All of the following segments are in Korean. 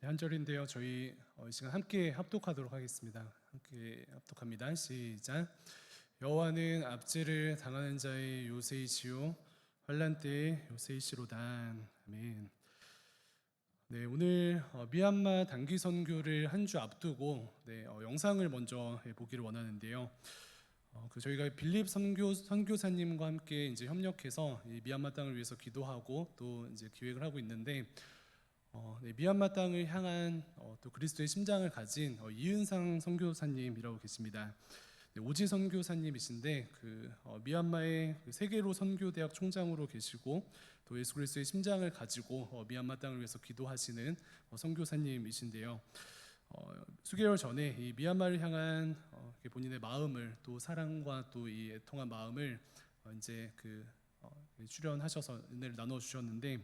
한 절인데요. 저희 이 시간 함께 합독하도록 하겠습니다. 함께 합독합니다. 시작. 여호와는 압제를 당하는 자의 요새이시요 환난 때의 요새이시로다. 아멘. 네, 오늘 미얀마 단기 선교를 한 주 앞두고 영상을 먼저 보기를 원하는데요. 저희가 빌립 선교사님과 함께 이제 협력해서 이 미얀마 땅을 위해서 기도하고 또 이제 기획을 하고 있는데, 미얀마 땅을 향한 또 그리스도의 심장을 가진 이은상 선교사님이라고 계십니다. 오지 선교사님이신데 미얀마의 세계로 선교대학 총장으로 계시고 또 예수 그리스도의 심장을 가지고 미얀마 땅을 위해서 기도하시는 선교사님이신데요. 수개월 전에 이 미얀마를 향한 본인의 마음을 또 사랑과 또 이 애통한 마음을 이제 출연하셔서 은혜를 나눠 주셨는데,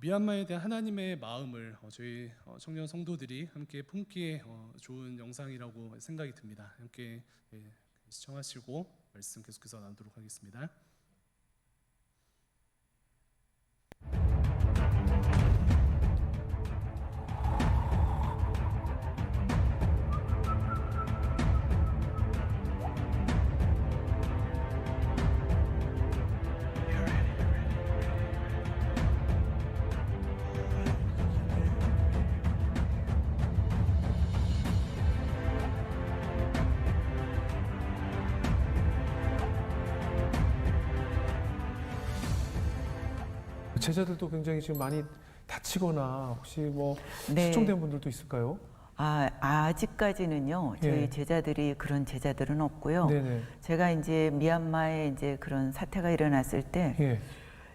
미얀마에 대한 하나님의 마음을 저희 청년 성도들이 함께 품기에 좋은 영상이라고 생각이 듭니다. 함께 시청하시고 말씀 계속해서 나누도록 하겠습니다. 제자들도 굉장히 지금 많이 다치거나 혹시 뭐 네. 실종된 분들도 있을까요? 아직까지는요. 저희 예. 제자들이 그런 제자들은 없고요. 네네. 제가 이제 미얀마에 이제 그런 사태가 일어났을 때 예.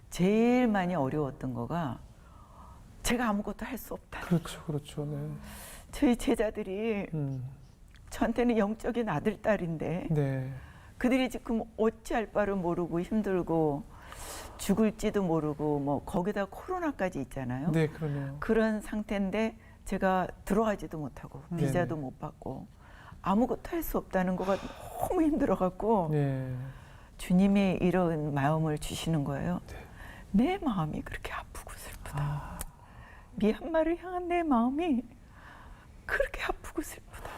제일 많이 어려웠던 거가 제가 아무것도 할 수 없다. 그렇죠. 네. 저희 제자들이 저한테는 영적인 아들, 딸인데 네. 그들이 지금 어찌할 바를 모르고 힘들고 죽을지도 모르고 뭐 거기다 코로나까지 있잖아요. 네, 그러네요. 그런 상태인데 제가 들어가지도 못하고 비자도 못 받고 아무것도 할 수 없다는 거가 너무 힘들어갖고 네. 주님이 이런 마음을 주시는 거예요. 네. 내 마음이 그렇게 아프고 슬프다. 미얀마를 향한 내 마음이 그렇게 아프고 슬프다.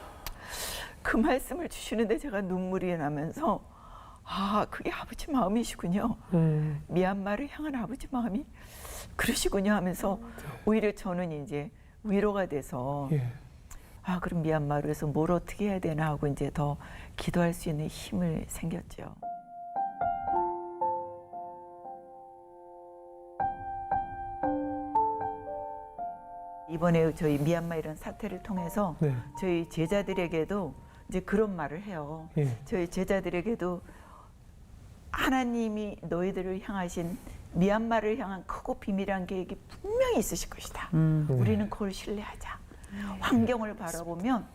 그 말씀을 주시는데 제가 눈물이 나면서 그게 아버지 마음이시군요. 미얀마를 향한 아버지 마음이 그러시군요 하면서 오히려 저는 이제 위로가 돼서 예. 그럼 미얀마로 해서 뭘 어떻게 해야 되나 하고 이제 더 기도할 수 있는 힘을 생겼죠. 이번에 저희 미얀마 이런 사태를 통해서 네. 저희 제자들에게도 이제 그런 말을 해요. 예. 저희 제자들에게도 하나님이 너희들을 향하신 미얀마를 향한 크고 비밀한 계획이 분명히 있으실 것이다. 우리는 그걸 신뢰하자. 환경을 바라보면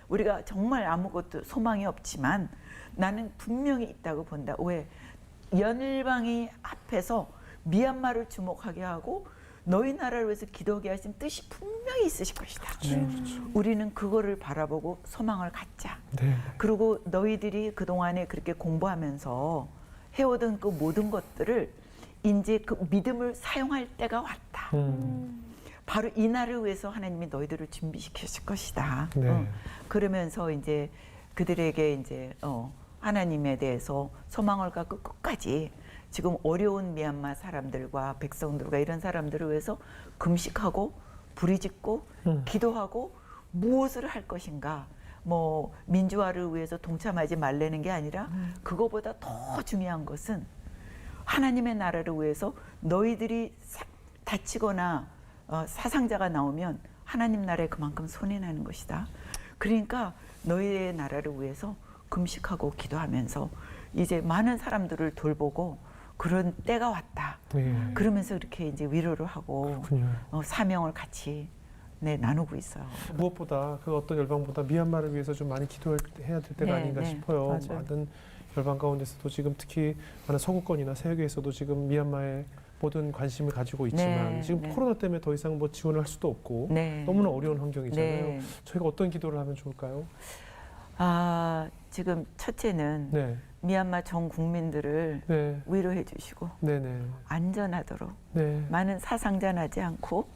우리가 정말 아무것도 소망이 없지만 나는 분명히 있다고 본다. 왜? 열방이 앞에서 미얀마를 주목하게 하고 너희 나라를 위해서 기도하게 하신 뜻이 분명히 있으실 것이다. 그렇죠. 우리는 그거를 바라보고 소망을 갖자. 네. 그리고 너희들이 그동안에 그렇게 공부하면서 해오던 그 모든 것들을 이제 그 믿음을 사용할 때가 왔다. 바로 이 날을 위해서 하나님이 너희들을 준비시켰을 것이다. 네. 그러면서 이제 그들에게 이제 하나님에 대해서 소망을 갖고 끝까지 지금 어려운 미얀마 사람들과 백성들과 이런 사람들을 위해서 금식하고 부리짓고 기도하고 무엇을 할 것인가, 뭐 민주화를 위해서 동참하지 말라는 게 아니라 그거보다 더 중요한 것은 하나님의 나라를 위해서 너희들이 다치거나 사상자가 나오면 하나님 나라에 그만큼 손해나는 것이다. 그러니까 너희의 나라를 위해서 금식하고 기도하면서 이제 많은 사람들을 돌보고 그런 때가 왔다. 네. 그러면서 이렇게 이제 위로를 하고 사명을 같이 나누고 있어요. 무엇보다 그 어떤 열방보다 미얀마를 위해서 좀 많이 기도해야 될 때가 아닌가 싶어요. 맞아요. 많은 열방 가운데서도 지금 특히 많은 서구권이나 세계에서도 지금 미얀마에 모든 관심을 가지고 있지만 지금 코로나 때문에 더 이상 뭐 지원을 할 수도 없고 너무나 어려운 환경이잖아요. 저희가 어떤 기도를 하면 좋을까요? 지금 첫째는 미얀마 전 국민들을 위로해 주시고 안전하도록 많은 사상자 나지 않고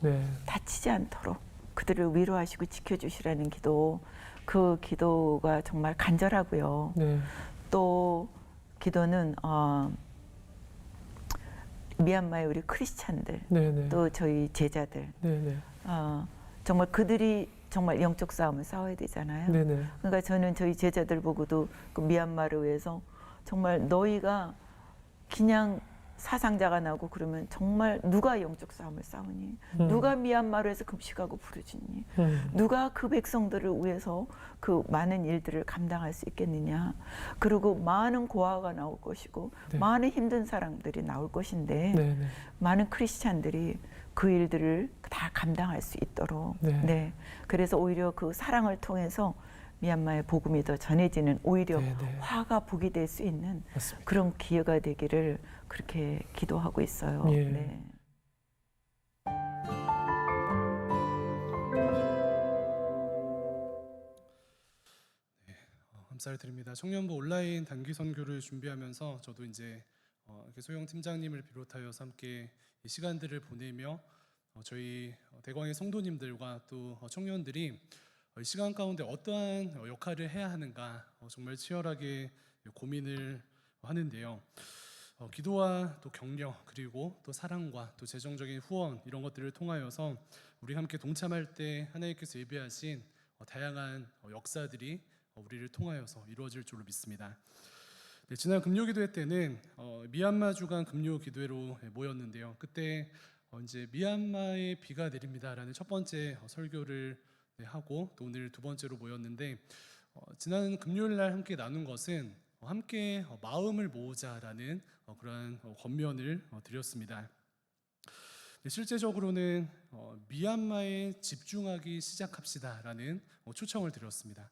다치지 않도록 그들을 위로하시고 지켜주시라는 기도, 그 기도가 정말 간절하고요. 네. 또 기도는 미얀마의 우리 크리스찬들, 네네. 또 저희 제자들, 네네. 정말 그들이 정말 영적 싸움을 싸워야 되잖아요. 네네. 그러니까 저는 저희 제자들 보고도 그 미얀마를 위해서 정말 너희가 그냥 사상자가 나고 그러면 정말 누가 영적 싸움을 싸우니? 누가 미얀마를 해서 금식하고 부르짖니? 누가 그 백성들을 위해서 그 많은 일들을 감당할 수 있겠느냐? 그리고 많은 고아가 나올 것이고 네. 많은 힘든 사람들이 나올 것인데 네네. 많은 크리스찬들이 그 일들을 다 감당할 수 있도록 네. 그래서 오히려 그 사랑을 통해서 미얀마의 복음이 더 전해지는 오히려 네네. 화가 복이 될 수 있는 맞습니다. 그런 기회가 되기를 그렇게 기도하고 있어요. 예. 네. 감사를 드립니다. 청년부 온라인 단기 선교를 준비하면서 저도 이제 이렇게 소영 팀장님을 비롯하여서 함께 이 시간들을 보내며 저희 대광의 성도님들과 또 청년들이 이 시간 가운데 어떠한 역할을 해야 하는가 정말 치열하게 고민을 하는데요. 기도와 또 격려 그리고 또 사랑과 또 재정적인 후원 이런 것들을 통하여서 우리 함께 동참할 때 하나님께서 예비하신 다양한 역사들이 우리를 통하여서 이루어질 줄로 믿습니다. 네, 지난 금요기도회 때는 미얀마 주간 금요기도회로 모였는데요. 그때 이제 미얀마에 비가 내립니다라는 첫 번째 설교를 하고 또 오늘 두 번째로 모였는데 지난 금요일 날 함께 나눈 것은 함께 마음을 모으자라는 그러한 권면을 드렸습니다. 네, 실제적으로는 미얀마에 집중하기 시작합시다라는 초청을 드렸습니다.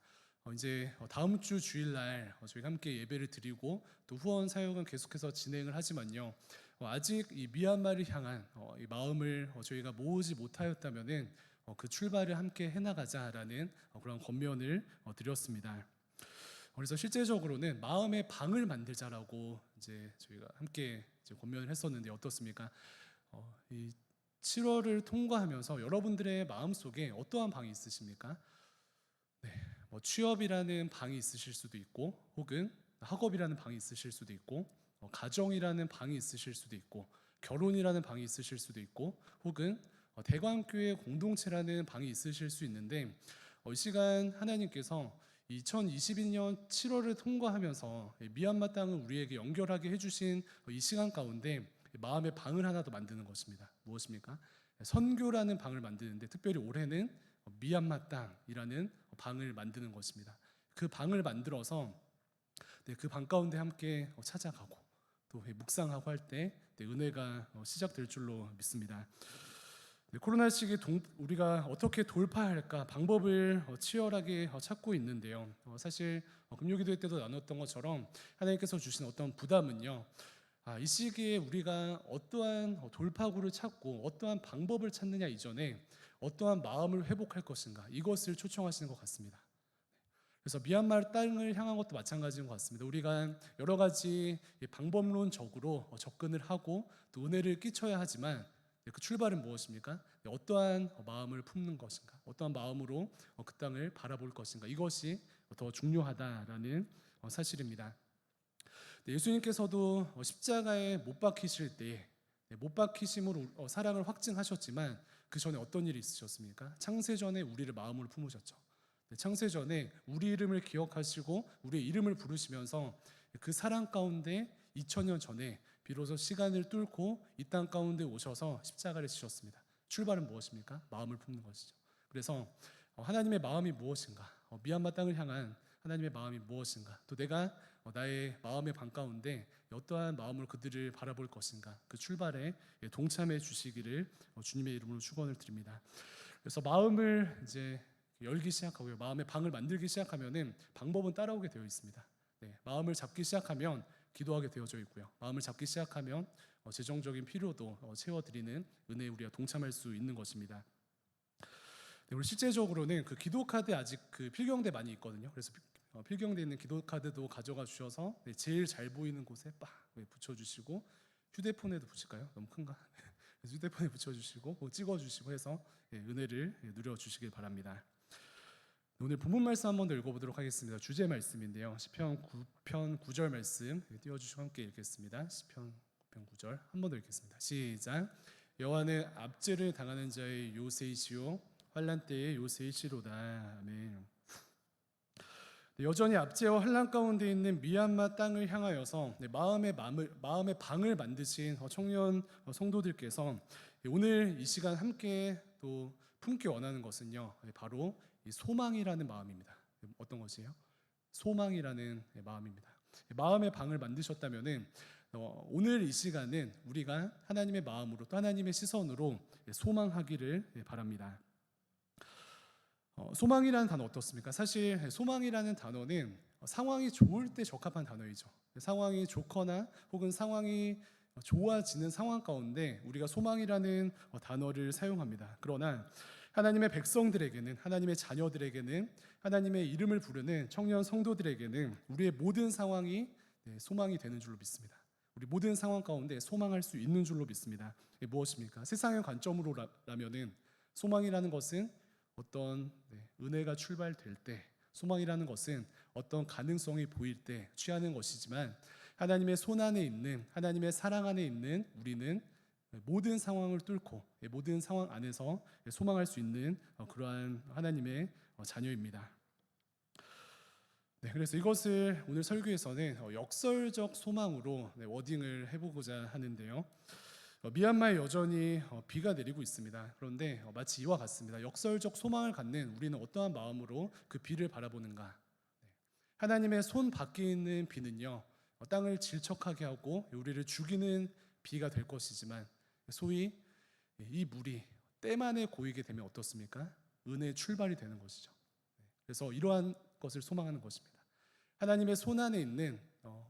이제 다음 주 주일날 저희가 함께 예배를 드리고 또 후원 사역은 계속해서 진행을 하지만요. 아직 이 미얀마를 향한 이 마음을 저희가 모으지 못하였다면은 그 출발을 함께 해나가자라는 그런 권면을 드렸습니다. 그래서 실제적으로는 마음의 방을 만들자라고 이제 저희가 함께 이제 권면을 했었는데 어떻습니까? 이 7월을 통과하면서 여러분들의 마음 속에 어떠한 방이 있으십니까? 네, 뭐 취업이라는 방이 있으실 수도 있고, 혹은 학업이라는 방이 있으실 수도 있고, 가정이라는 방이 있으실 수도 있고, 결혼이라는 방이 있으실 수도 있고, 혹은 대광교회 공동체라는 방이 있으실 수 있는데 이 시간 하나님께서 2022년 7월을 통과하면서 미얀마 땅을 우리에게 연결하게 해주신 이 시간 가운데 마음의 방을 하나 더 만드는 것입니다. 무엇입니까? 선교라는 방을 만드는데 특별히 올해는 미얀마 땅이라는 방을 만드는 것입니다. 그 방을 만들어서 그 방 가운데 함께 찾아가고 또 묵상하고 할 때 은혜가 시작될 줄로 믿습니다. 코로나 시기에 우리가 어떻게 돌파할까 방법을 치열하게 찾고 있는데요. 사실 금요기도회 때도 나눴던 것처럼 하나님께서 주신 어떤 부담은요. 이 시기에 우리가 어떠한 돌파구를 찾고 어떠한 방법을 찾느냐 이전에 어떠한 마음을 회복할 것인가 이것을 초청하시는 것 같습니다. 그래서 미얀마 땅을 향한 것도 마찬가지인 것 같습니다. 우리가 여러 가지 방법론적으로 접근을 하고 또 은혜를 끼쳐야 하지만 그 출발은 무엇입니까? 어떠한 마음을 품는 것인가? 어떠한 마음으로 그 땅을 바라볼 것인가? 이것이 더 중요하다라는 사실입니다. 예수님께서도 십자가에 못 박히실 때 못 박히심으로 사랑을 확증하셨지만 그 전에 어떤 일이 있으셨습니까? 창세전에 우리를 마음으로 품으셨죠. 창세전에 우리 이름을 기억하시고 우리의 이름을 부르시면서 그 사랑 가운데 2000년 전에 비로소 시간을 뚫고 이 땅 가운데 오셔서 십자가를 지셨습니다. 출발은 무엇입니까? 마음을 품는 것이죠. 그래서 하나님의 마음이 무엇인가? 미얀마 땅을 향한 하나님의 마음이 무엇인가? 또 내가 나의 마음의 방 가운데 어떠한 마음으로 그들을 바라볼 것인가? 그 출발에 동참해 주시기를 주님의 이름으로 축원을 드립니다. 그래서 마음을 이제 열기 시작하고요. 마음의 방을 만들기 시작하면은 방법은 따라오게 되어 있습니다. 마음을 잡기 시작하면 기도하게 되어져 있고요. 마음을 잡기 시작하면 재정적인 필요도 채워드리는 은혜에 우리가 동참할 수 있는 것입니다. 우리 실제적으로는 그 기도 카드 아직 그 필경대 많이 있거든요. 그래서 필경대 있는 기도 카드도 가져가 주셔서 제일 잘 보이는 곳에 빡 붙여주시고 휴대폰에도 붙일까요? 너무 큰가? 그래서 휴대폰에 붙여주시고 찍어주시고 해서 은혜를 누려주시길 바랍니다. 오늘 본문 말씀 한 번 더 읽어보도록 하겠습니다. 주제 말씀인데요. 시편 9편 9절 말씀 띄워주시고 함께 읽겠습니다. 시편 9편 9절 한 번 더 읽겠습니다. 시작. 여호와는 압제를 당하는 자의 요새이시요 환난 때의 요새이시로다. 아멘. 여전히 압제와 환난 가운데 있는 미얀마 땅을 향하여서 마음의 방을 만드신 청년 성도들께서 오늘 이 시간 함께 또 품기 원하는 것은요, 바로 이 소망이라는 마음입니다. 어떤 것이에요? 소망이라는 마음입니다. 마음의 방을 만드셨다면은 오늘 이 시간은 우리가 하나님의 마음으로 또 하나님의 시선으로 소망하기를 바랍니다. 소망이라는 단어 어떻습니까? 사실 소망이라는 단어는 상황이 좋을 때 적합한 단어이죠. 상황이 좋거나 혹은 상황이 좋아지는 상황 가운데 우리가 소망이라는 단어를 사용합니다. 그러나 하나님의 백성들에게는, 하나님의 자녀들에게는, 하나님의 이름을 부르는 청년 성도들에게는 우리의 모든 상황이 소망이 되는 줄로 믿습니다. 우리 모든 상황 가운데 소망할 수 있는 줄로 믿습니다. 이게 무엇입니까? 세상의 관점으로라면은 소망이라는 것은 어떤 은혜가 출발될 때, 소망이라는 것은 어떤 가능성이 보일 때 취하는 것이지만 하나님의 손 안에 있는, 하나님의 사랑 안에 있는 우리는 모든 상황을 뚫고 모든 상황 안에서 소망할 수 있는 그러한 하나님의 자녀입니다. 그래서 이것을 오늘 설교에서는 역설적 소망으로 워딩을 해보고자 하는데요. 미얀마에 여전히 비가 내리고 있습니다. 그런데 마치 이와 같습니다. 역설적 소망을 갖는 우리는 어떠한 마음으로 그 비를 바라보는가? 하나님의 손 밖에 있는 비는요, 땅을 질척하게 하고 우리를 죽이는 비가 될 것이지만 소위 이 물이 때만에 고이게 되면 어떻습니까? 은혜의 출발이 되는 것이죠. 그래서 이러한 것을 소망하는 것입니다. 하나님의 손 안에 있는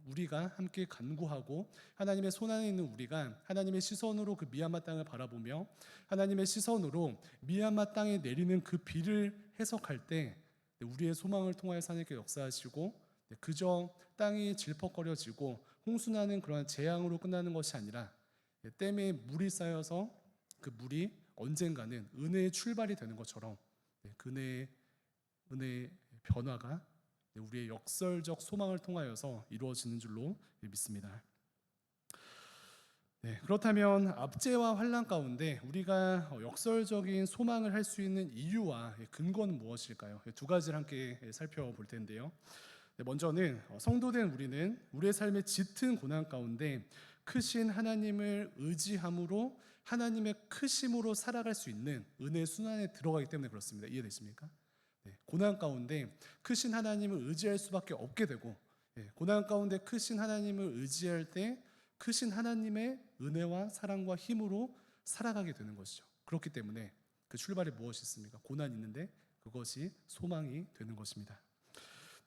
우리가 함께 간구하고 하나님의 손 안에 있는 우리가 하나님의 시선으로 그 미얀마 땅을 바라보며 하나님의 시선으로 미얀마 땅에 내리는 그 비를 해석할 때 우리의 소망을 통하여서 하나님께 역사하시고 그저 땅이 질퍽거려지고 홍수나는 그러한 재앙으로 끝나는 것이 아니라 댐에 물이 쌓여서 그 물이 언젠가는 은혜의 출발이 되는 것처럼 그 은혜의 변화가 우리의 역설적 소망을 통하여서 이루어지는 줄로 믿습니다. 그렇다면 압제와 환난 가운데 우리가 역설적인 소망을 할 수 있는 이유와 근거는 무엇일까요? 두 가지를 함께 살펴볼 텐데요. 먼저는 성도된 우리는 우리의 삶의 짙은 고난 가운데 크신 하나님을 의지함으로 하나님의 크심으로 살아갈 수 있는 은혜의 순환에 들어가기 때문에 그렇습니다. 이해되십니까? 고난 가운데 크신 하나님을 의지할 수밖에 없게 되고 고난 가운데 크신 하나님을 의지할 때 크신 하나님의 은혜와 사랑과 힘으로 살아가게 되는 것이죠. 그렇기 때문에 그 출발이 무엇이 있습니까? 고난이 있는데 그것이 소망이 되는 것입니다.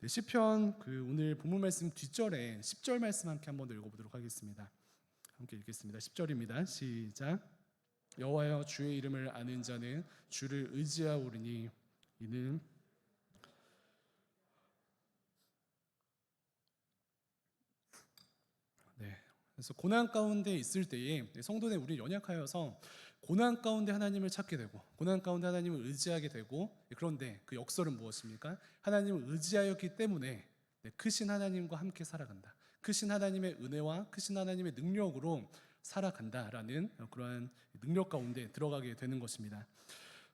시편 오늘 본문 말씀 뒷절에 10절 말씀 함께 한번 더 읽어보도록 하겠습니다. 함께 읽겠습니다. 10절입니다. 시작. 여호와여 주의 이름을 아는 자는 주를 의지하오리니 이는 그래서 고난 가운데 있을 때에 성도는 우리 연약하여서 고난 가운데 하나님을 찾게 되고 고난 가운데 하나님을 의지하게 되고 그런데 그 역설은 무엇입니까? 하나님을 의지하였기 때문에 크신 하나님과 함께 살아간다. 크신 하나님의 은혜와 크신 하나님의 능력으로 살아간다라는 그러한 능력 가운데 들어가게 되는 것입니다.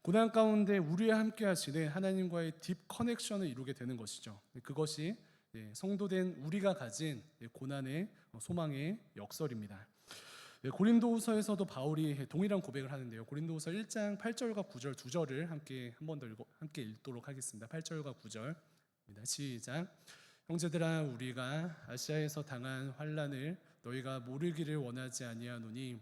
고난 가운데 우리와 함께 하시는 하나님과의 딥 커넥션을 이루게 되는 것이죠. 그것이 성도된 우리가 가진 고난의 소망의 역설입니다. 고린도후서에서도 바울이 동일한 고백을 하는데요. 고린도후서 1장 8절과 9절 두 절을 함께 한 번 더 함께 읽도록 하겠습니다. 8절과 9절입니다. 시작. 형제들아 우리가 아시아에서 당한 환난을 너희가 모르기를 원하지 아니하노니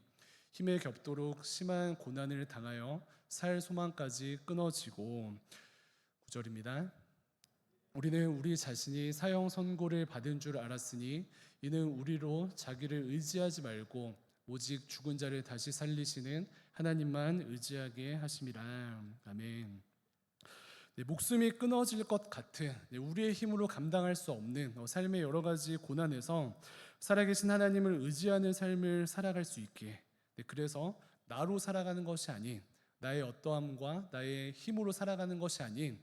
힘에 겹도록 심한 고난을 당하여 살 소망까지 끊어지고 9절입니다. 우리는 우리 자신이 사형 선고를 받은 줄 알았으니 이는 우리로 자기를 의지하지 말고 오직 죽은 자를 다시 살리시는 하나님만 의지하게 하심이라. 아멘. 목숨이 끊어질 것 같은 우리의 힘으로 감당할 수 없는 삶의 여러 가지 고난에서 살아계신 하나님을 의지하는 삶을 살아갈 수 있게 그래서 나로 살아가는 것이 아닌, 나의 어떠함과 나의 힘으로 살아가는 것이 아닌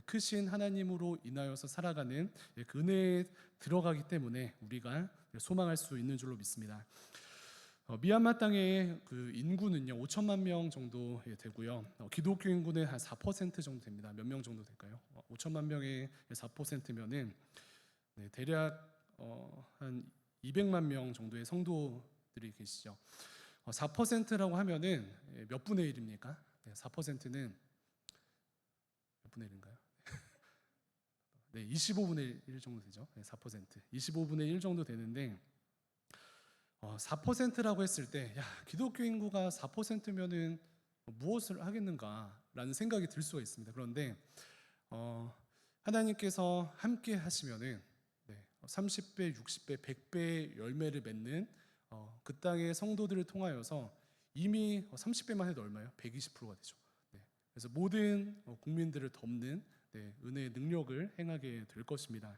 크신 하나님으로 인하여서 살아가는 그 은혜에 들어가기 때문에 우리가 소망할 수 있는 줄로 믿습니다. 미얀마 땅의 그 인구는요 5천만 명 정도 되고요. 기독교 인구는 한 4% 정도 됩니다. 몇 명 정도 될까요? 5천만 명의 4%면은 대략 한 200만 명 정도의 성도들이 계시죠. 4%라고 하면은 몇 분의 1입니까? 4%는 몇 분의 1인가요? 네, 25분의 1 정도 되죠. 4%. 25분의 1 정도 되는데 4%라고 했을 때 야, 기독교 인구가 4%면은 무엇을 하겠는가라는 생각이 들 수가 있습니다. 그런데 하나님께서 함께 하시면은 30배, 60배, 100배의 열매를 맺는 그 땅의 성도들을 통하여서 이미 30배만 해도 얼마예요? 120%가 되죠. 그래서 모든 국민들을 덮는 은혜의 능력을 행하게 될 것입니다.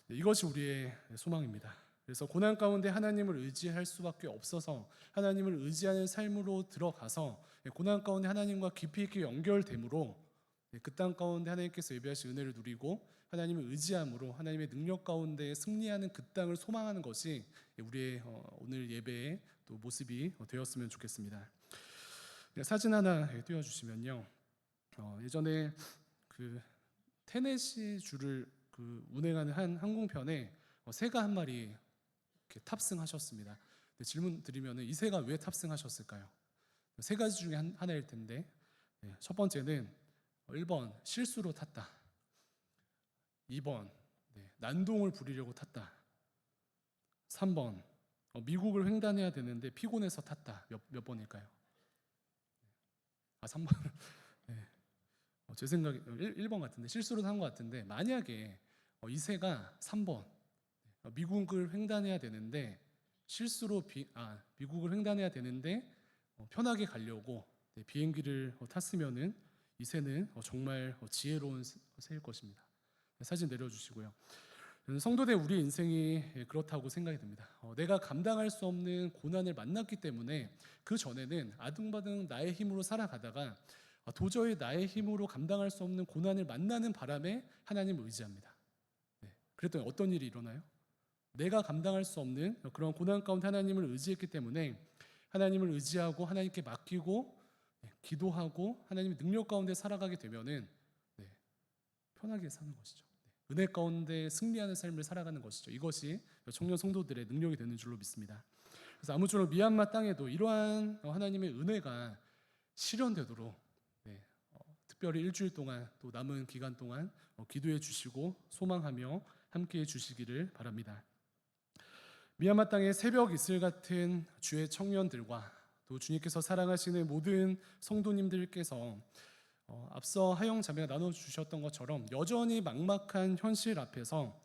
이것이 우리의 소망입니다. 그래서 고난 가운데 하나님을 의지할 수밖에 없어서 하나님을 의지하는 삶으로 들어가서 고난 가운데 하나님과 깊이 있게 연결됨으로 그 땅 가운데 하나님께서 예비하신 은혜를 누리고 하나님을 의지함으로 하나님의 능력 가운데 승리하는 그 땅을 소망하는 것이 우리의 오늘 예배의 또 모습이 되었으면 좋겠습니다. 사진 하나 띄워주시면요. 예전에 그 테네시 주를 그 운행하는 한 항공편에 새가 한 마리 이렇게 탑승하셨습니다. 질문 드리면 이 새가 왜 탑승하셨을까요? 세 가지 중에 하나일 텐데 첫 번째는 1번 실수로 탔다. 2번 난동을 부리려고 탔다. 3번 미국을 횡단해야 되는데 피곤해서 탔다. 몇 번일까요? 3번. 제 생각에 1번 같은데 실수로 탄 것 같은데 만약에 이 새가 3번 미국을 횡단해야 되는데 실수로 미국을 횡단해야 되는데 편하게 가려고 비행기를 탔으면은 이 새는 정말 지혜로운 새일 것입니다. 사진 내려주시고요. 성도들 우리 인생이 그렇다고 생각이 듭니다. 내가 감당할 수 없는 고난을 만났기 때문에 그 전에는 아등바등 나의 힘으로 살아가다가 도저히 나의 힘으로 감당할 수 없는 고난을 만나는 바람에 하나님을 의지합니다. 그랬더니 어떤 일이 일어나요? 내가 감당할 수 없는 그런 고난 가운데 하나님을 의지했기 때문에 하나님을 의지하고 하나님께 맡기고 기도하고 하나님의 능력 가운데 살아가게 되면은 편하게 사는 것이죠. 은혜 가운데 승리하는 삶을 살아가는 것이죠. 이것이 청년 성도들의 능력이 되는 줄로 믿습니다. 그래서 아무쪼록 미얀마 땅에도 이러한 하나님의 은혜가 실현되도록 특별히 일주일 동안 또 남은 기간 동안 기도해 주시고 소망하며 함께해 주시기를 바랍니다. 미얀마 땅의 새벽 이슬 같은 주의 청년들과 또 주님께서 사랑하시는 모든 성도님들께서 앞서 하영 자매가 나눠주셨던 것처럼 여전히 막막한 현실 앞에서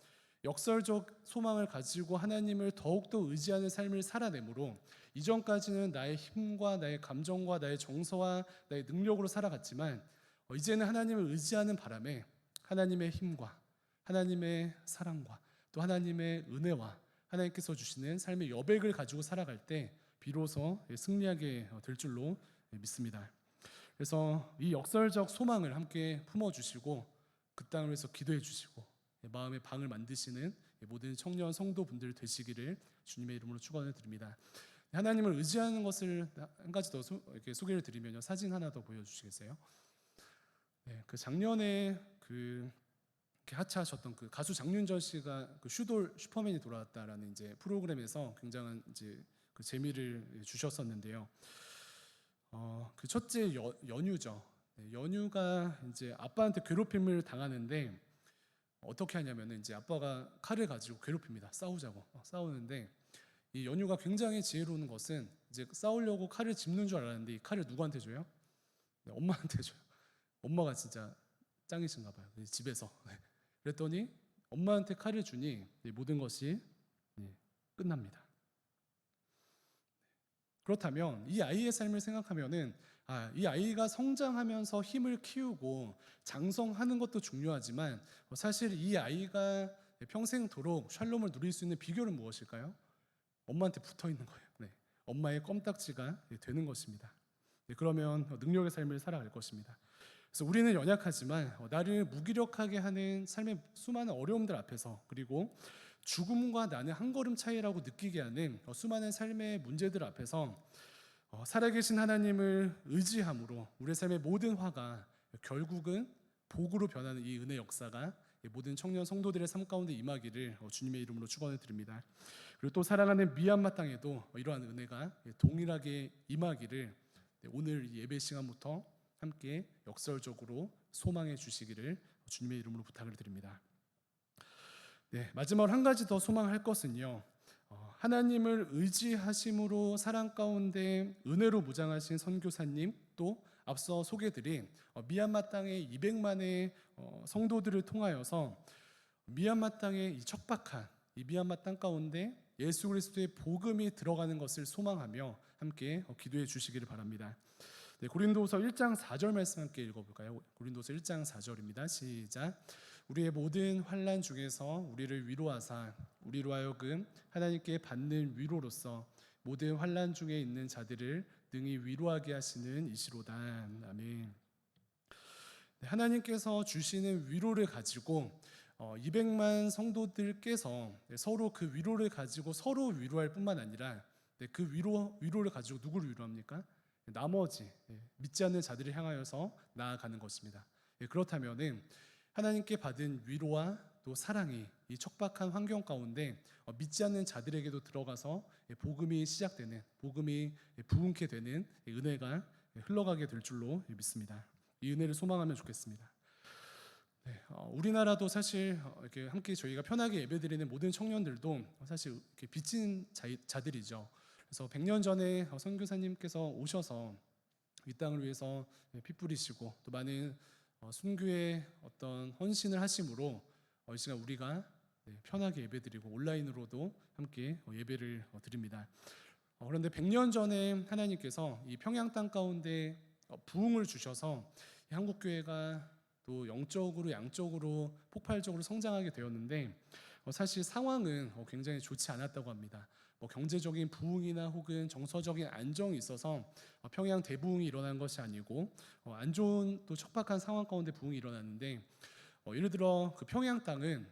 역설적 소망을 가지고 하나님을 더욱더 의지하는 삶을 살아내므로 이전까지는 나의 힘과 나의 감정과 나의 정서와 나의 능력으로 살아갔지만 이제는 하나님을 의지하는 바람에 하나님의 힘과 하나님의 사랑과 또 하나님의 은혜와 하나님께서 주시는 삶의 여백을 가지고 살아갈 때 비로소 승리하게 될 줄로 믿습니다. 그래서 이 역설적 소망을 함께 품어주시고 그 땅을 위해서 기도해 주시고 마음의 방을 만드시는 모든 청년 성도분들 되시기를 주님의 이름으로 축원을 드립니다. 하나님을 의지하는 것을 한 가지 더 이렇게 소개를 드리면요. 사진 하나 더 보여주시겠어요? 그 작년에 이렇게 하차하셨던 그 가수 장윤정 씨가 그 슈퍼맨이 돌아왔다라는 이제 프로그램에서 굉장한 이제 그 재미를 주셨었는데요. 그 첫째 연유죠. 연유가 이제 아빠한테 괴롭힘을 당하는데 어떻게 하냐면은 이제 아빠가 칼을 가지고 괴롭힙니다. 싸우자고 싸우는데 이 연유가 굉장히 지혜로운 것은 이제 싸우려고 칼을 짚는 줄 알았는데 이 칼을 누구한테 줘요? 엄마한테 줘요. 엄마가 진짜 짱이신가 봐요. 집에서. 그랬더니 엄마한테 칼을 주니 모든 것이 끝납니다. 그렇다면 이 아이의 삶을 생각하면은 이 아이가 성장하면서 힘을 키우고 장성하는 것도 중요하지만 사실 이 아이가 평생도록 샬롬을 누릴 수 있는 비결은 무엇일까요? 엄마한테 붙어 있는 거예요. 엄마의 껌딱지가 되는 것입니다. 그러면 능력의 삶을 살아갈 것입니다. 그래서 우리는 연약하지만 나를 무기력하게 하는 삶의 수많은 어려움들 앞에서, 그리고 죽음과 나는 한 걸음 차이라고 느끼게 하는 수많은 삶의 문제들 앞에서 살아계신 하나님을 의지함으로 우리의 삶의 모든 화가 결국은 복으로 변하는 이 은혜 역사가 모든 청년 성도들의 삶 가운데 임하기를 주님의 이름으로 축원을 드립니다. 그리고 또 사랑하는 미얀마 땅에도 이러한 은혜가 동일하게 임하기를 오늘 예배 시간부터 함께 역설적으로 소망해 주시기를 주님의 이름으로 부탁을 드립니다. 네, 마지막으로 한 가지 더 소망할 것은요, 하나님을 의지하심으로 사랑 가운데 은혜로 무장하신 선교사님, 또 앞서 소개드린 미얀마 땅의 200만의 성도들을 통하여서 미얀마 땅의 이 척박한 이 미얀마 땅 가운데 예수 그리스도의 복음이 들어가는 것을 소망하며 함께 기도해 주시기를 바랍니다. 네, 고린도서 1장 4절 말씀 함께 읽어볼까요? 고린도서 1장 4절입니다. 시작. 우리의 모든 환난 중에서 우리를 위로하사 우리로 하여금 하나님께 받는 위로로서 모든 환난 중에 있는 자들을 능히 위로하게 하시는 이시로다. 아멘. 네, 하나님께서 주시는 위로를 가지고 200만 성도들께서 서로 그 위로를 가지고 서로 위로할 뿐만 아니라 그 위로를 가지고 누구를 위로합니까? 나머지 믿지 않는 자들을 향하여서 나아가는 것입니다. 그렇다면은 하나님께 받은 위로와 또 사랑이 이 척박한 환경 가운데 믿지 않는 자들에게도 들어가서 복음이 시작되는, 복음이 부흥케 되는 은혜가 흘러가게 될 줄로 믿습니다. 이 은혜를 소망하면 좋겠습니다. 네, 우리나라도 사실 이렇게 함께 저희가 편하게 예배드리는 모든 청년들도 사실 이렇게 빚진 자들이죠. 그래서 100년 전에 선교사님께서 오셔서 이 땅을 위해서 피 뿌리시고 또 많은 순교의 어떤 헌신을 하심으로 이 시간 우리가 편하게 예배드리고 온라인으로도 함께 예배를 드립니다. 그런데 100년 전에 하나님께서 이 평양 땅 가운데 부흥을 주셔서 한국 교회가 또 영적으로 양적으로 폭발적으로 성장하게 되었는데 사실 상황은 굉장히 좋지 않았다고 합니다. 경제적인 부흥이나 혹은 정서적인 안정이 있어서 평양 대부흥이 일어난 것이 아니고 안 좋은 또 척박한 상황 가운데 부흥이 일어났는데 예를 들어 그 평양 땅은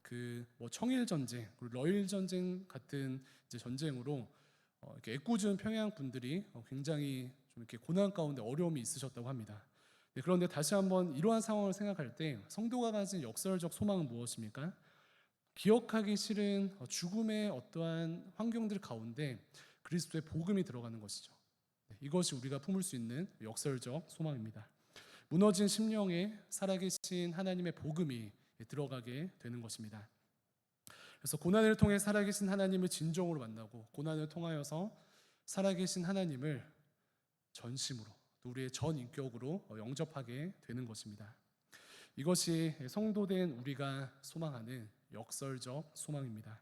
그 청일 전쟁, 러일 전쟁 같은 이제 전쟁으로 이렇게 애꿎은 평양 분들이 굉장히 좀 이렇게 고난 가운데 어려움이 있으셨다고 합니다. 네, 그런데 다시 한번 이러한 상황을 생각할 때 성도가 가진 역설적 소망은 무엇입니까? 기억하기 싫은 죽음의 어떠한 환경들 가운데 그리스도의 복음이 들어가는 것이죠. 이것이 우리가 품을 수 있는 역설적 소망입니다. 무너진 심령에 살아계신 하나님의 복음이 들어가게 되는 것입니다. 그래서 고난을 통해 살아계신 하나님을 진정으로 만나고 고난을 통하여서 살아계신 하나님을 전심으로 또 우리의 전 인격으로 영접하게 되는 것입니다. 이것이 성도된 우리가 소망하는 역설적 소망입니다.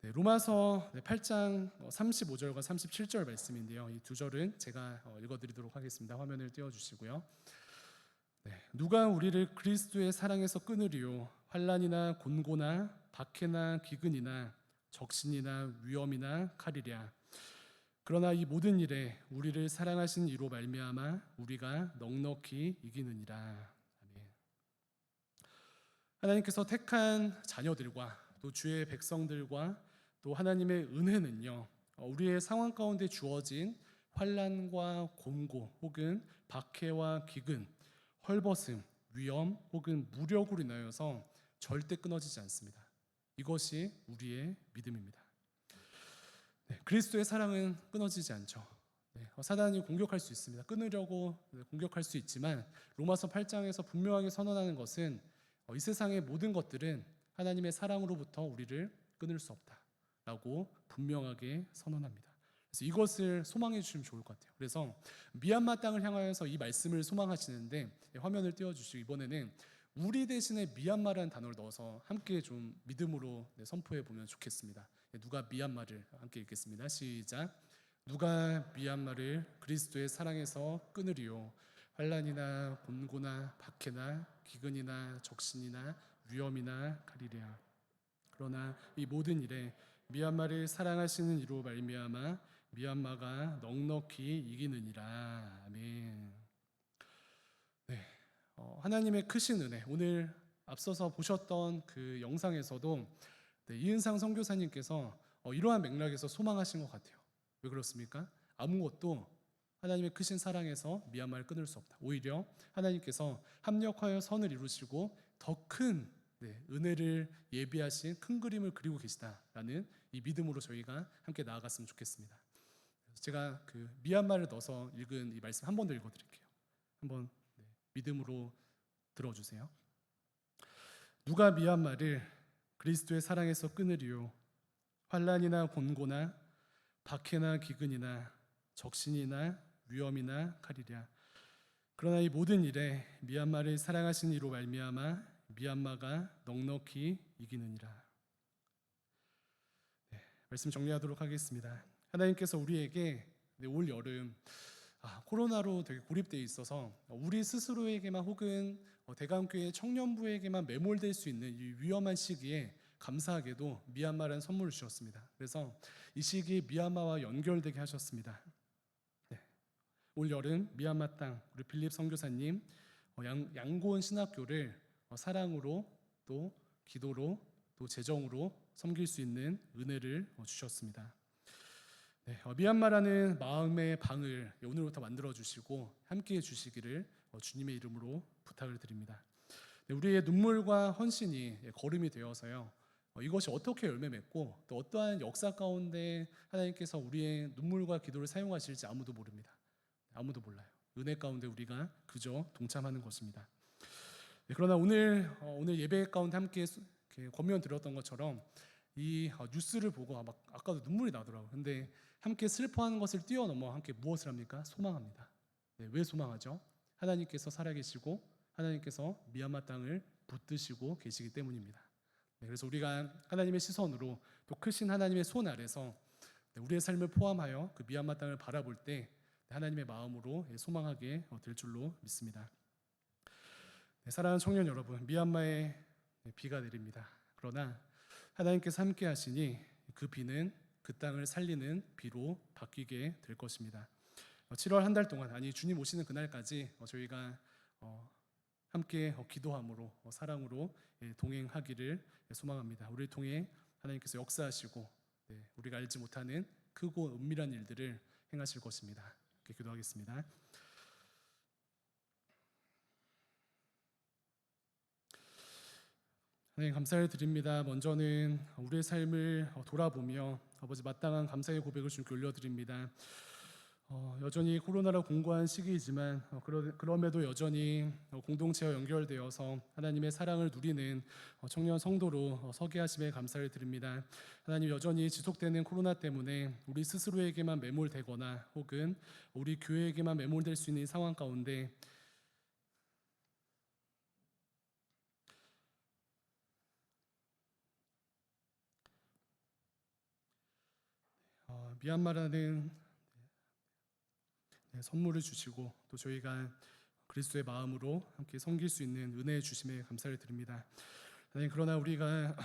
네, 로마서 8장 35절과 37절 말씀인데요. 이 두 절은 제가 읽어드리도록 하겠습니다. 화면을 띄워주시고요. 네, 누가 우리를 그리스도의 사랑에서 끊으리요? 환난이나 곤고나 박해나 기근이나 적신이나 위험이나 칼이랴. 그러나 이 모든 일에 우리를 사랑하신 이로 말미암아 우리가 넉넉히 이기느니라. 아멘. 하나님께서 택한 자녀들과 또 주의 백성들과 또 하나님의 은혜는요, 우리의 상황 가운데 주어진 환난과 곤고 혹은 박해와 기근, 헐벗음, 위험 혹은 무력으로 인하여서 절대 끊어지지 않습니다. 이것이 우리의 믿음입니다. 네, 그리스도의 사랑은 끊어지지 않죠. 네, 사단이 공격할 수 있습니다. 끊으려고 공격할 수 있지만 로마서 8장에서 분명하게 선언하는 것은 이 세상의 모든 것들은 하나님의 사랑으로부터 우리를 끊을 수 없다라고 분명하게 선언합니다. 그래서 이것을 소망해 주시면 좋을 것 같아요. 그래서 미얀마 땅을 향하여서 이 말씀을 소망하시는데 화면을 띄워주시고 이번에는 우리 대신에 미얀마라는 단어를 넣어서 함께 좀 믿음으로 선포해 보면 좋겠습니다. 누가 미얀마를 함께 읽겠습니다. 시작. 누가 미얀마를 그리스도의 사랑에서 끊으리요? 환난이나 곤고나 박해나 기근이나 적신이나 위험이나 칼이랴. 그러나 이 모든 일에 미얀마를 사랑하시는 이로 말미암아 미얀마가 넉넉히 이기느니라. 아멘. 네, 하나님의 크신 은혜, 오늘 앞서서 보셨던 그 영상에서도 이은상 선교사님께서 이러한 맥락에서 소망하신 것 같아요. 왜 그렇습니까? 아무것도 하나님의 크신 사랑에서 미얀마를 끊을 수 없다. 오히려 하나님께서 합력하여 선을 이루시고 더 큰 은혜를 예비하신 큰 그림을 그리고 계시다라는 이 믿음으로 저희가 함께 나아갔으면 좋겠습니다. 제가 그 미얀마를 넣어서 읽은 이 말씀 한 번 더 읽어드릴게요. 한번 믿음으로 들어주세요. 누가 미얀마를 그리스도의 사랑에서 끊으리요? 환난이나 곤고나 박해나 기근이나 적신이나 위험이나 칼이랴. 그러나 이 모든 일에 미얀마를 사랑하신 이로 말미암아 미얀마가 넉넉히 이기느니라. 말씀 정리하도록 하겠습니다. 하나님께서 우리에게 올 여름 코로나로 되게 고립되어 있어서 우리 스스로에게만 혹은 대감교회 청년부에게만 매몰될 수 있는 이 위험한 시기에 감사하게도 미얀마라는 선물을 주셨습니다. 그래서 이 시기에 미얀마와 연결되게 하셨습니다. 올 여름 미얀마 땅 우리 빌립 선교사님 양고은 신학교를 사랑으로 또 기도로 또 재정으로 섬길 수 있는 은혜를 주셨습니다. 미얀마라는 마음의 방을 오늘부터 만들어 주시고 함께해 주시기를 주님의 이름으로 부탁을 드립니다. 우리의 눈물과 헌신이 걸음이 되어서요. 이것이 어떻게 열매 맺고 또 어떠한 역사 가운데 하나님께서 우리의 눈물과 기도를 사용하실지 아무도 모릅니다. 아무도 몰라요. 은혜 가운데 우리가 그저 동참하는 것입니다. 그러나 오늘 예배 가운데 함께 권면 드렸던 것처럼 이 뉴스를 보고 아까도 눈물이 나더라고요. 근데 함께 슬퍼하는 것을 뛰어넘어 함께 무엇을 합니까? 소망합니다. 왜 소망하죠? 하나님께서 살아계시고 하나님께서 미얀마 땅을 붙드시고 계시기 때문입니다. 그래서 우리가 하나님의 시선으로 또 크신 하나님의 손 아래서 우리의 삶을 포함하여 그 미얀마 땅을 바라볼 때 하나님의 마음으로 소망하게 될 줄로 믿습니다. 사랑하는 청년 여러분, 미얀마에 비가 내립니다. 그러나 하나님께서 함께 하시니 그 비는 그 땅을 살리는 비로 바뀌게 될 것입니다. 7월 한 달 동안, 아니 주님 오시는 그날까지 저희가 함께 기도함으로 사랑으로 동행하기를 소망합니다. 우리를 통해 하나님께서 역사하시고 우리가 알지 못하는 크고 은밀한 일들을 행하실 것입니다. 이렇게 기도하겠습니다. 하나님 감사를 드립니다. 먼저는 우리의 삶을 돌아보며 아버지 마땅한 감사의 고백을 주님께 올려드립니다. 여전히 코로나로 공고한 시기이지만 그럼에도 여전히 공동체와 연결되어서 하나님의 사랑을 누리는 청년 성도로 서게 하심에 감사를 드립니다. 하나님 여전히 지속되는 코로나 때문에 우리 스스로에게만 매몰되거나 혹은 우리 교회에게만 매몰될 수 있는 상황 가운데 미얀마라는 선물을 주시고 또 저희가 그리스도의 마음으로 함께 섬길 수 있는 은혜 주심에 감사를 드립니다. 그러나 우리가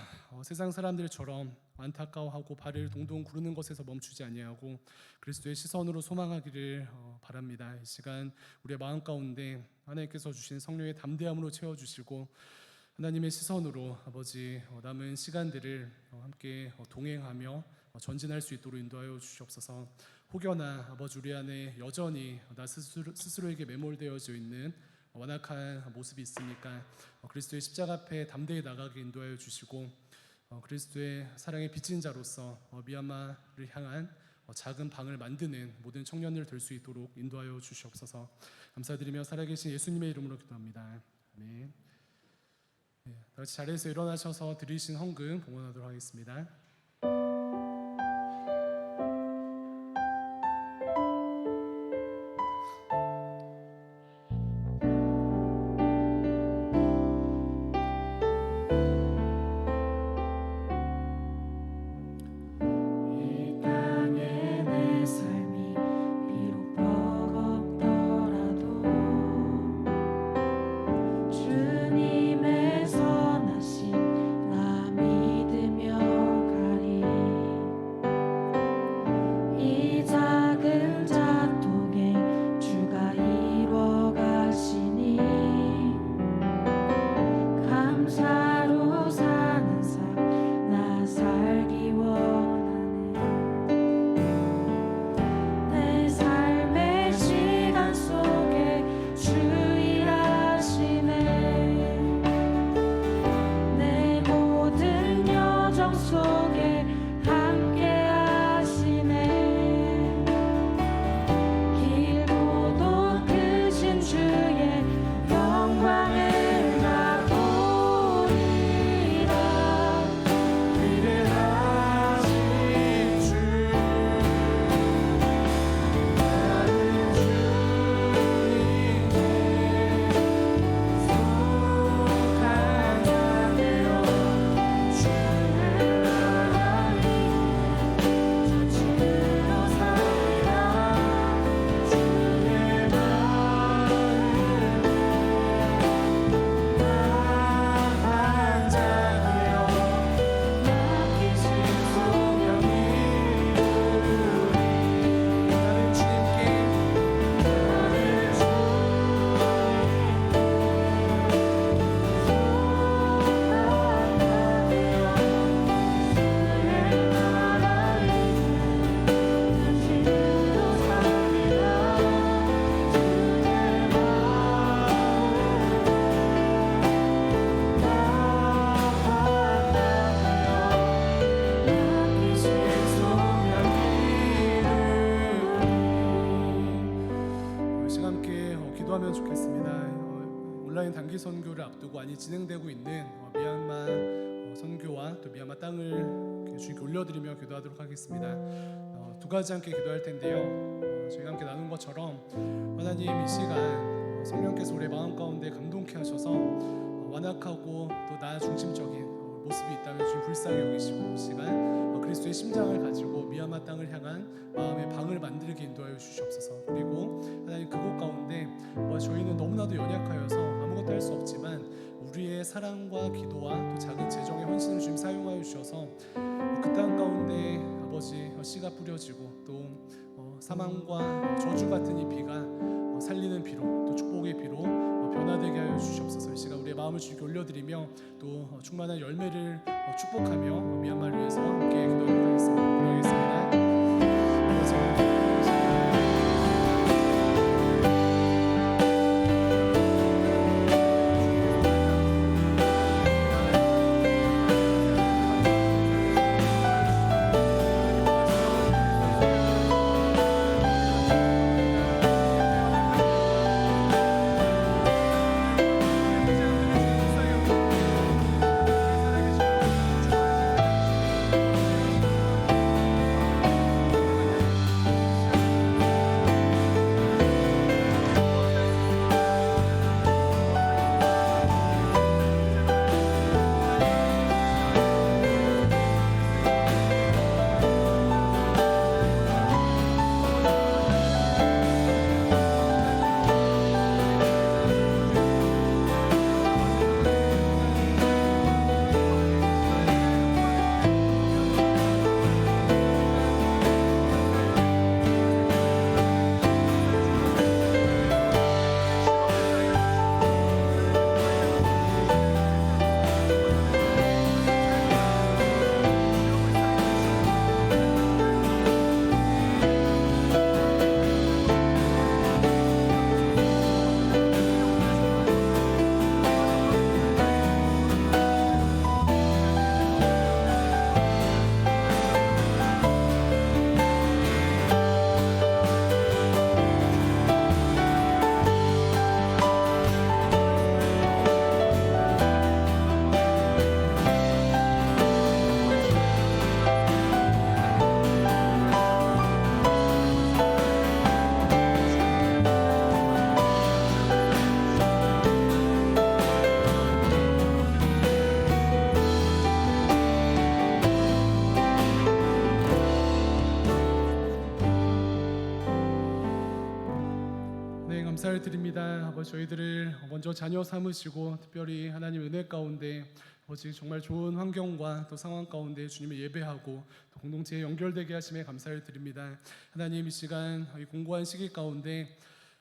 세상 사람들처럼 안타까워하고 발을 동동 구르는 것에서 멈추지 아니하고 그리스도의 시선으로 소망하기를 바랍니다. 이 시간 우리의 마음 가운데 하나님께서 주신 성령의 담대함으로 채워주시고 하나님의 시선으로 아버지 남은 시간들을 함께 동행하며 전진할 수 있도록 인도하여 주시옵소서. 혹여나 아버지 우리 안에 여전히 나 스스로에게 매몰되어져 있는 완악한 모습이 있으니까 그리스도의 십자가 앞에 담대히 나가게 인도하여 주시고 그리스도의 사랑의 빚진 자로서 미얀마를 향한 작은 방을 만드는 모든 청년들 될 수 있도록 인도하여 주시옵소서. 감사드리며 살아계신 예수님의 이름으로 기도합니다. 아멘. 다 같이 자리에서 일어나셔서 드리신 헌금 봉헌하도록 하겠습니다. 주님의 선하심 나 믿으며 가 온라인 단기 선교를 앞두고 많이 진행되고 있는 미얀마 선교와 또 미얀마 땅을 주님께 올려드리며 기도하도록 하겠습니다. 두 가지 함께 기도할 텐데요. 저희가 함께 나눈 것처럼 하나님 이 시간 성령께서 우리의 마음 가운데 감동케 하셔서 완악하고 또 나 중심적인 모습이 있다면 주님 불쌍히 여기시고 이 시간 그리스도의 심장을 가지고 미얀마 땅을 향한 마음의 방을 만들게 인도하여 주시옵소서. 그리고 하나님 그곳 가운데 저희는 너무나도 연약하여서 아무것도 할 수 없지만 우리의 사랑과 기도와 또 작은 재정의 헌신을 주님 사용하여 주셔서 그 땅 가운데 아버지 씨가 뿌려지고 또 사망과 저주 같은 이 비가 살리는 비로 또 축복의 비로 변화되게 하여 주시옵소서. 이 시간 우리의 마음을 주님께 올려드리며 또 충만한 열매를 축복하며 미얀마를 위해서 함께 기도하도록 하겠습니다. 기도하겠습니다. 감사를 드립니다. 아버지 저희들을 먼저 자녀 삼으시고 특별히 하나님 은혜 가운데 아버지 정말 좋은 환경과 또 상황 가운데 주님을 예배하고 또 공동체에 연결되게 하심에 감사를 드립니다. 하나님 이 시간 이 공고한 시기 가운데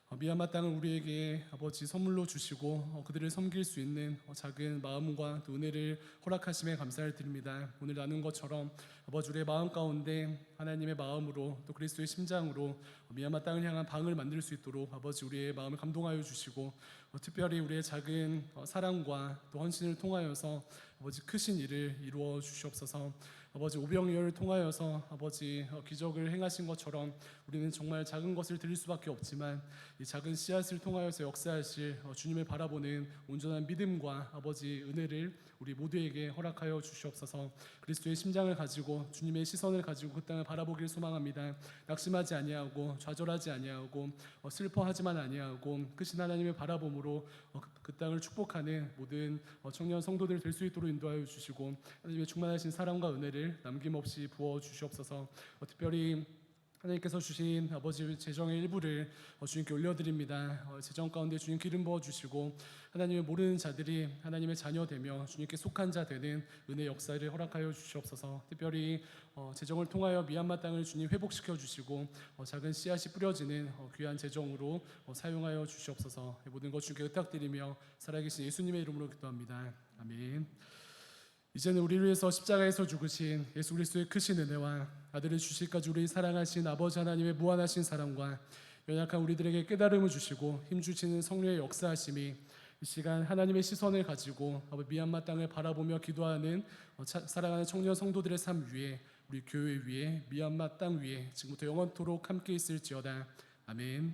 미얀마 땅을 우리에게 아버지 선물로 주시고 그들을 섬길 수 있는 작은 마음과 또 은혜를 허락하심에 감사를 드립니다. 오늘 나눈 것처럼 아버지 우리의 마음 가운데 하나님의 마음으로 또 그리스도의 심장으로 미얀마 땅을 향한 방을 만들 수 있도록 아버지 우리의 마음을 감동하여 주시고 특별히 우리의 작은 사랑과 또 헌신을 통하여서 아버지 크신 일을 이루어 주시옵소서. 아버지 오병이어를 통하여서 아버지 기적을 행하신 것처럼 우리는 정말 작은 것을 드릴 수밖에 없지만 이 작은 씨앗을 통하여서 역사하실 주님을 바라보는 온전한 믿음과 아버지 은혜를 우리 모두에게 허락하여 주시옵소서. 그리스도의 심장을 가지고 주님의 시선을 가지고 그 땅을 바라보길 소망합니다. 낙심하지 아니하고 좌절하지 아니하고 슬퍼하지만 아니하고 크신 하나님을 바라봄으로 그 땅을 축복하는 모든 청년 성도들 될 수 있도록 인도하여 주시고 하나님의 충만하신 사랑과 은혜를 남김없이 부어 주시옵소서. 특별히 하나님께서 주신 아버지 재정의 일부를 주님께 올려드립니다. 재정 가운데 주님 기름 부어주시고 하나님을 모르는 자들이 하나님의 자녀되며 주님께 속한 자 되는 은혜 역사를 허락하여 주시옵소서. 특별히 재정을 통하여 미얀마 땅을 주님 회복시켜 주시고 작은 씨앗이 뿌려지는 귀한 재정으로 사용하여 주시옵소서. 모든 것 주님께 의탁드리며 살아계신 예수님의 이름으로 기도합니다. 아멘. 이제는 우리를 위해서 십자가에서 죽으신 예수 그리스도의 크신 은혜와 아들을 주실까지 우리를 사랑하신 아버지 하나님의 무한하신 사랑과 연약한 우리들에게 깨달음을 주시고 힘주시는 성령의 역사하심이 이 시간 하나님의 시선을 가지고 미얀마 땅을 바라보며 기도하는 사랑하는 청년 성도들의 삶 위에 우리 교회 위에 미얀마 땅 위에 지금부터 영원토록 함께 있을지어다. 아멘.